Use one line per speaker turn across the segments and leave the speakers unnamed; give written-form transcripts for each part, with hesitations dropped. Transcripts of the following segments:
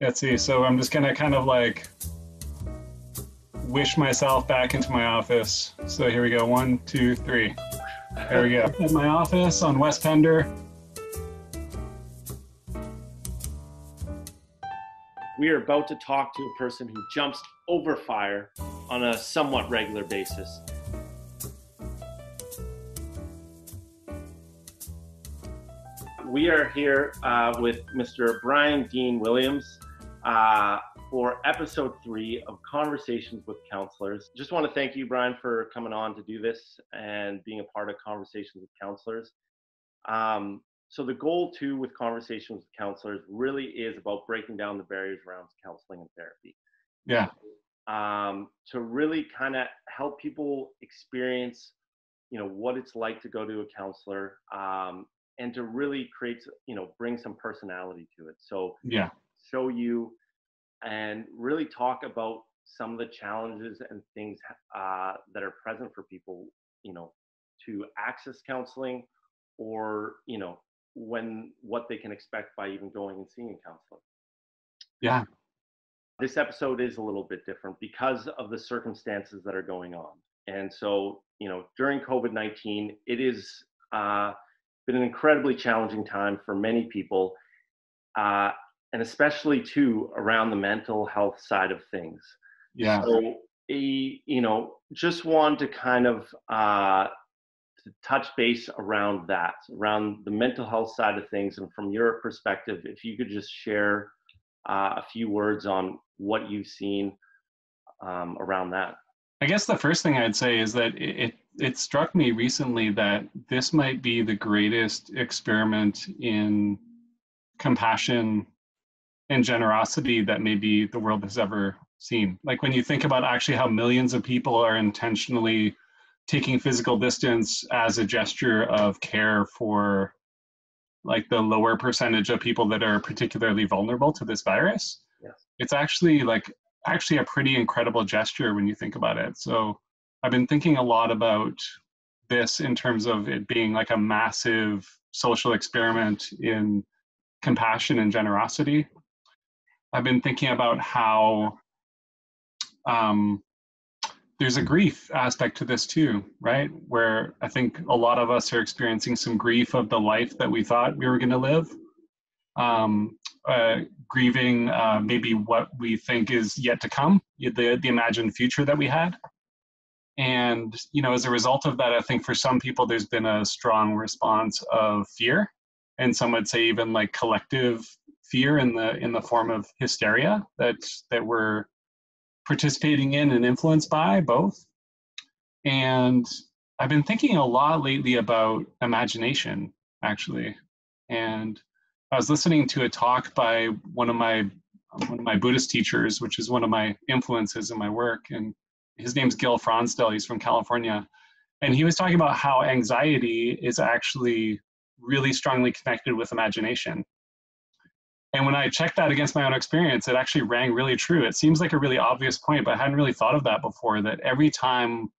Let's see. So I'm just gonna kind of like wish myself back into my office. So here we go. 1, 2, 3. There we go. At my office on West Pender.
We are about to talk to a person who jumps over fire on a somewhat regular basis. We are here with Mr. Brian Dean Williams for episode 3 of Conversations with Counsellors. Just want to thank you, Brian, for coming on to do this and being a part of Conversations with Counsellors. So the goal too with Conversations with Counsellors really is about breaking down the barriers around counseling and therapy.
Yeah.
To really kind of help people experience, what it's like to go to a counselor, and to really create, bring some personality to it. So
yeah,
show you and really talk about some of the challenges and things that are present for people, to access counseling, or, what they can expect by even going and seeing a counselor.
Yeah.
This episode is a little bit different because of the circumstances that are going on. And so, during COVID-19, it is been an incredibly challenging time for many people, and especially too around the mental health side of things.
Yeah.
So, just want to kind of to touch base around that, around the mental health side of things. And from your perspective, if you could just share a few words on what you've seen around that.
I guess the first thing I'd say is that it struck me recently that this might be the greatest experiment in compassion and generosity that maybe the world has ever seen. Like when you think about actually how millions of people are intentionally taking physical distance as a gesture of care for like the lower percentage of people that are particularly vulnerable to this virus.
Yes.
It's actually a pretty incredible gesture when you think about it. So I've been thinking a lot about this in terms of it being like a massive social experiment in compassion and generosity. I've been thinking about how there's a grief aspect to this too, right? Where I think a lot of us are experiencing some grief of the life that we thought we were going to live. Grieving maybe what we think is yet to come, the imagined future that we had. And, as a result of that, I think for some people, there's been a strong response of fear. And some would say even like collective fear in the form of hysteria that we're participating in and influenced by both. And I've been thinking a lot lately about imagination, actually. And I was listening to a talk by one of my Buddhist teachers, which is one of my influences in my work. And his name's Gil Fronsdal. He's from California. And he was talking about how anxiety is actually really strongly connected with imagination. And when I checked that against my own experience, it actually rang really true. It seems like a really obvious point, but I hadn't really thought of that before, that every time,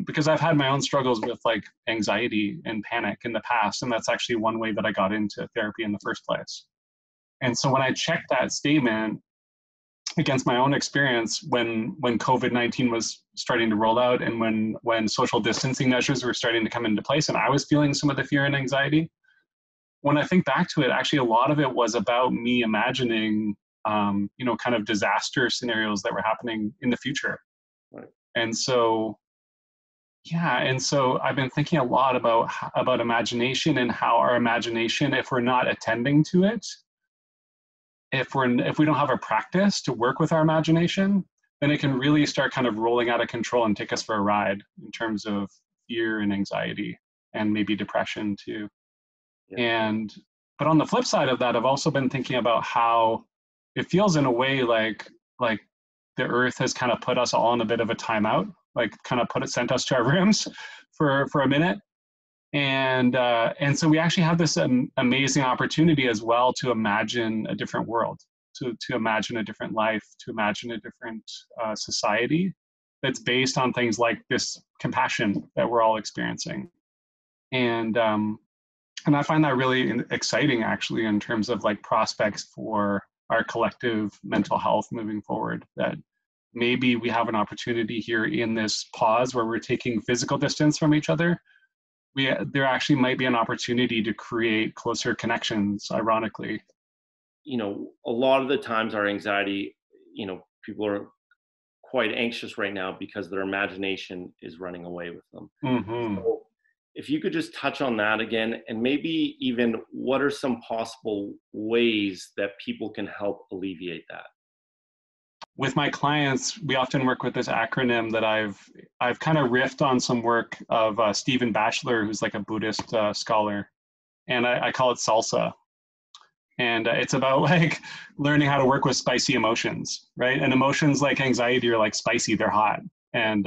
because I've had my own struggles with like anxiety and panic in the past, and that's actually one way that I got into therapy in the first place. And so when I checked that statement against my own experience when COVID-19 was starting to roll out and when social distancing measures were starting to come into place and I was feeling some of the fear and anxiety, when I think back to it, actually a lot of it was about me imagining, kind of disaster scenarios that were happening in the future.
Right. And
so I've been thinking a lot about imagination and how our imagination, if we're not attending to it, if we don't have a practice to work with our imagination, then it can really start kind of rolling out of control and take us for a ride in terms of fear and anxiety and maybe depression too. Yeah. But on the flip side of that, I've also been thinking about how it feels in a way like the earth has kind of put us all in a bit of a timeout, like kind of sent us to our rooms for a minute. And so we actually have this amazing opportunity as well to imagine a different world, to imagine a different life, to imagine a different society that's based on things like this compassion that we're all experiencing. And I find that really exciting, actually, in terms of like prospects for our collective mental health moving forward. That maybe we have an opportunity here in this pause where we're taking physical distance from each other. There actually might be an opportunity to create closer connections, ironically.
You know, a lot of the times our anxiety, you know, people are quite anxious right now because their imagination is running away with them.
Mm-hmm.
So if you could just touch on that again, and maybe even what are some possible ways that people can help alleviate that?
With my clients, we often work with this acronym that I've kind of riffed on some work of Stephen Batchelor, who's like a Buddhist scholar, and I call it SALSA. And it's about like learning how to work with spicy emotions, right? And emotions like anxiety are like spicy, they're hot. And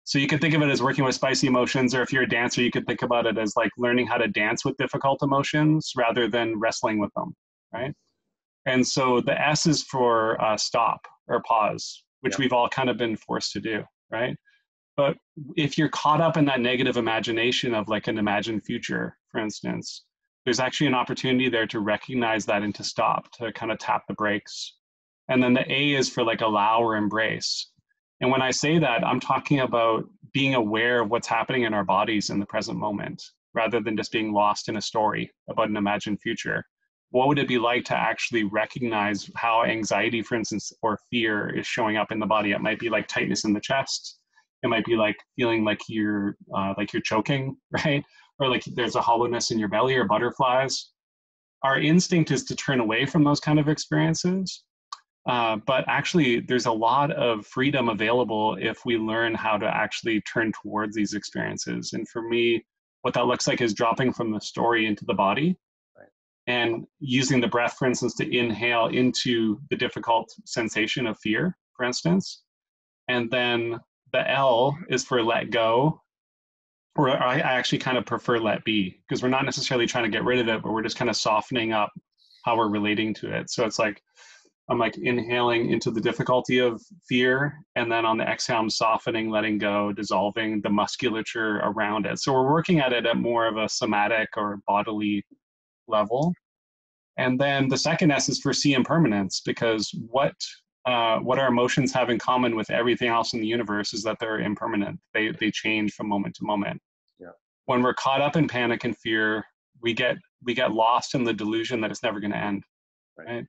so you could think of it as working with spicy emotions, or if you're a dancer, you could think about it as like learning how to dance with difficult emotions rather than wrestling with them, right? And so the S is for stop or pause, which we've all kind of been forced to do, right? But if you're caught up in that negative imagination of like an imagined future, for instance, there's actually an opportunity there to recognize that and to stop, to kind of tap the brakes. And then the A is for like allow or embrace. And when I say that, I'm talking about being aware of what's happening in our bodies in the present moment, rather than just being lost in a story about an imagined future. What would it be like to actually recognize how anxiety, for instance, or fear is showing up in the body? It might be like tightness in the chest. It might be like feeling like you're choking, right? Or like there's a hollowness in your belly or butterflies. Our instinct is to turn away from those kind of experiences. But actually, there's a lot of freedom available if we learn how to actually turn towards these experiences. And for me, what that looks like is dropping from the story into the body. And using the breath, for instance, to inhale into the difficult sensation of fear, for instance. And then the L is for let go, or I actually kind of prefer let be, because we're not necessarily trying to get rid of it, but we're just kind of softening up how we're relating to it. So it's like, I'm like inhaling into the difficulty of fear, and then on the exhale, I'm softening, letting go, dissolving the musculature around it. So we're working at it at more of a somatic or bodily level. And then the second S is for see impermanence, because what our emotions have in common with everything else in the universe is that they're impermanent. They change from moment to moment.
Yeah.
When we're caught up in panic and fear, we get lost in the delusion that it's never going to end, right?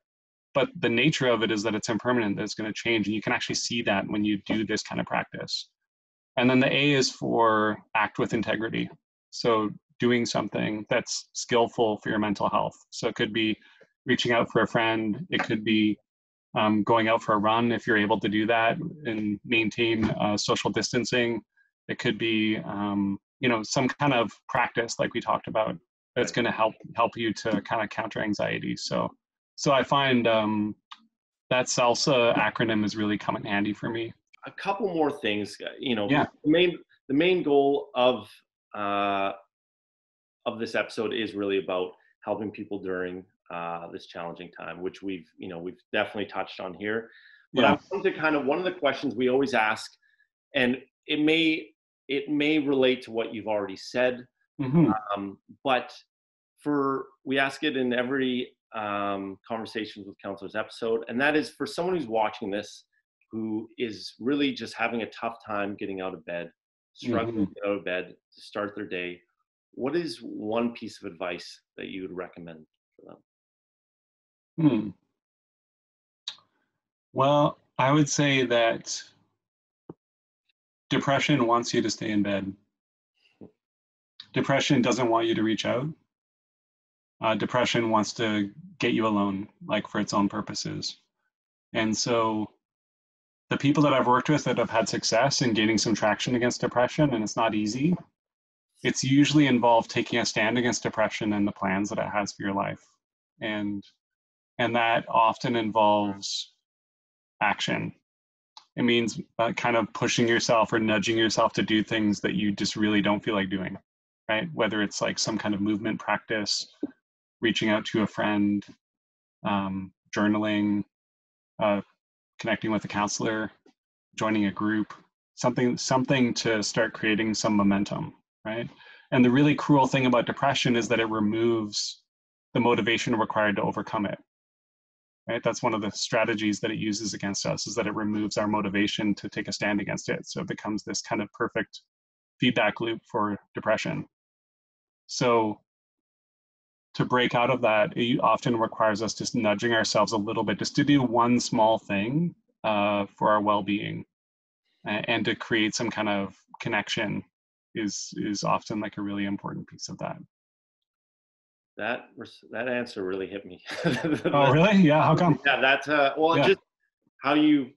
But the nature of it is that it's impermanent, that it's going to change, and you can actually see that when you do this kind of practice. And then the A is for act with integrity. So doing something that's skillful for your mental health. So it could be reaching out for a friend. It could be going out for a run if you're able to do that and maintain social distancing. It could be some kind of practice like we talked about that's going to help you to kind of counter anxiety. So I find that SALSA acronym is really come in handy for me.
A couple more things,
Yeah.
The main goal of this episode is really about helping people during this challenging time, which we've definitely touched on here. But I want to kind of, one of the questions we always ask, and it may relate to what you've already said, but we ask it in every Conversations with Counselors episode, and that is for someone who's watching this who is really just having a tough time getting out of bed, struggling to get out of bed to start their day. What is one piece of advice that you would recommend for them?
Well, I would say that depression wants you to stay in bed. Depression doesn't want you to reach out. Depression wants to get you alone, like for its own purposes. And so the people that I've worked with that have had success in gaining some traction against depression, and it's not easy, it's usually involved taking a stand against depression and the plans that it has for your life. And that often involves action. It means kind of pushing yourself or nudging yourself to do things that you just really don't feel like doing, right? Whether it's like some kind of movement practice, reaching out to a friend, journaling, connecting with a counselor, joining a group, something to start creating some momentum, right? And the really cruel thing about depression is that it removes the motivation required to overcome it. right? That's one of the strategies that it uses against us, is that it removes our motivation to take a stand against it. So it becomes this kind of perfect feedback loop for depression. So to break out of that, it often requires us just nudging ourselves a little bit, just to do one small thing for our well-being, and to create some kind of connection is often like a really important piece of that.
That answer really hit me.
Oh, really? Yeah. How come?
Yeah, that's well,
Yeah.
just how you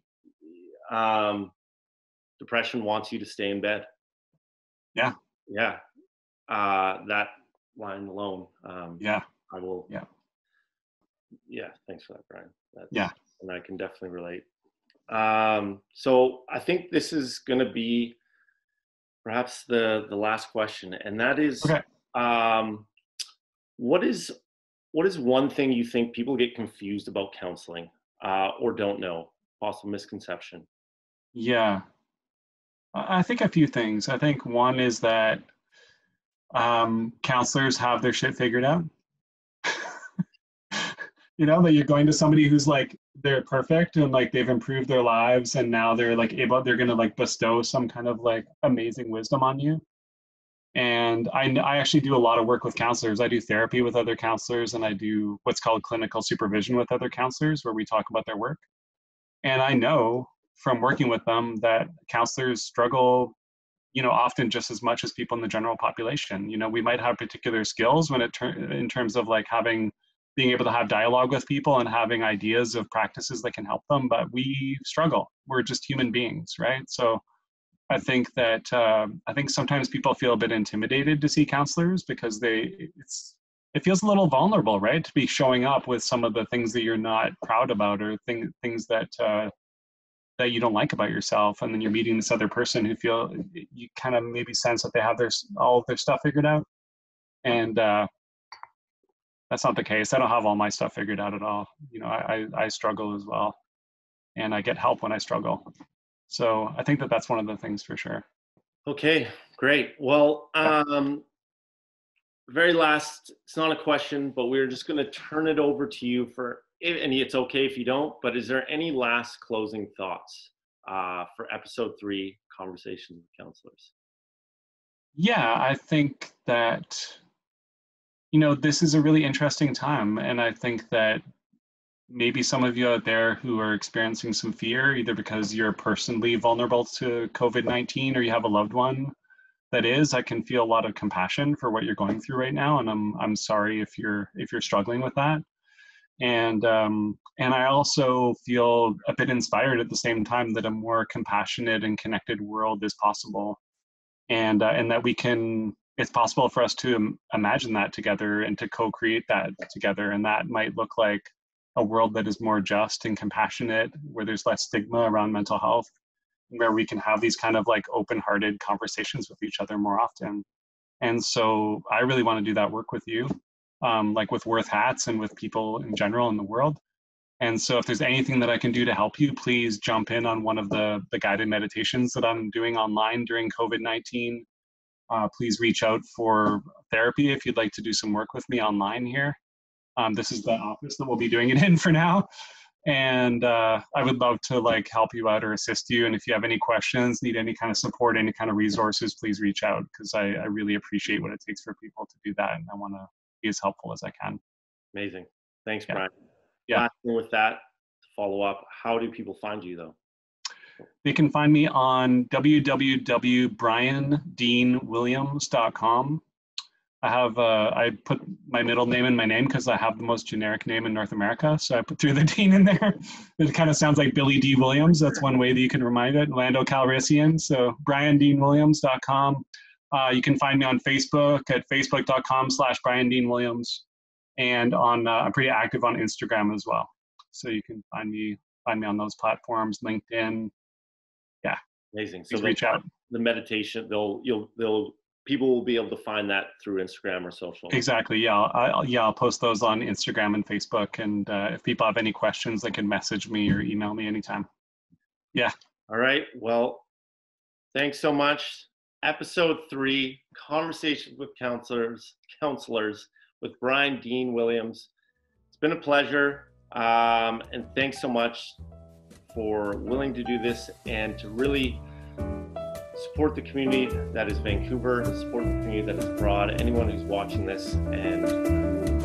depression wants you to stay in bed.
Yeah.
Yeah. That line alone.
Yeah.
I will.
Yeah.
Yeah. Thanks for that, Brian.
Yeah.
And I can definitely relate. So I think this is going to be perhaps the last question, and that is,
Okay.
what is one thing you think people get confused about counseling, or don't know? Possible misconception.
Yeah. I think a few things. I think one is that counselors have their shit figured out. You know, that you're going to somebody who's like, they're perfect and like they've improved their lives, and now they're like they're going to like bestow some kind of like amazing wisdom on you. And I actually do a lot of work with counselors. I do therapy with other counselors, and I do what's called clinical supervision with other counselors, where we talk about their work. And I know from working with them that counselors struggle, you know, often just as much as people in the general population. You know, we might have particular skills when in terms of like being able to have dialogue with people and having ideas of practices that can help them, but we struggle. We're just human beings, right? So I think that I think sometimes people feel a bit intimidated to see counselors because it feels a little vulnerable, right? To be showing up with some of the things that you're not proud about, or things that that you don't like about yourself, and then you're meeting this other person who you kind of maybe sense that they have all of their stuff figured out, and that's not the case. I don't have all my stuff figured out at all. You know, I struggle as well, and I get help when I struggle. So I think that that's one of the things for sure.
Okay, great. Well,
Yeah.
very last, it's not a question, but we're just going to turn it over to you and it's okay if you don't, but is there any last closing thoughts for episode 3, Conversations with Counselors?
Yeah, I think that, you know, this is a really interesting time. And I think that maybe some of you out there who are experiencing some fear, either because you're personally vulnerable to COVID-19 or you have a loved one that is, I can feel a lot of compassion for what you're going through right now. And I'm sorry if you're struggling with that. And I also feel a bit inspired at the same time that a more compassionate and connected world is possible, and that it's possible for us to imagine that together and to co-create that together. And that might look like a world that is more just and compassionate, where there's less stigma around mental health, where we can have these kind of like open-hearted conversations with each other more often. And so I really want to do that work with you, like with WIRTH Hats and with people in general in the world. And so if there's anything that I can do to help you, please jump in on one of the guided meditations that I'm doing online during COVID-19. Please reach out for therapy if you'd like to do some work with me online here. This is the office that we'll be doing it in for now. And I would love to like help you out or assist you. And if you have any questions, need any kind of support, any kind of resources, please reach out, because I really appreciate what it takes for people to do that. And I want to be as helpful as I can.
Amazing. Thanks,
Yeah.
Brian.
Yeah.
Last thing with that, to follow up, how do people find you though?
They can find me on www.briandeanwilliams.com. I put my middle name in my name because I have the most generic name in North America. So I threw the Dean in there. It kind of sounds like Billy D. Williams. That's one way that you can remind it. Lando Calrissian. So briandeanwilliams.com. You can find me on Facebook at facebook.com/briandeanwilliams. And I'm pretty active on Instagram as well. So you can find me on those platforms, LinkedIn. Yeah.
Amazing.
So reach out.
The meditation, people will be able to find that through Instagram or social.
Exactly. Yeah. I'll post those on Instagram and Facebook. And if people have any questions, they can message me or email me anytime. Yeah.
All right. Well, thanks so much. Episode 3, Conversations with Counselors with Brian Dean Williams. It's been a pleasure. And thanks so much for willing to do this and to really support the community that is Vancouver, support the community that is abroad, anyone who's watching this, and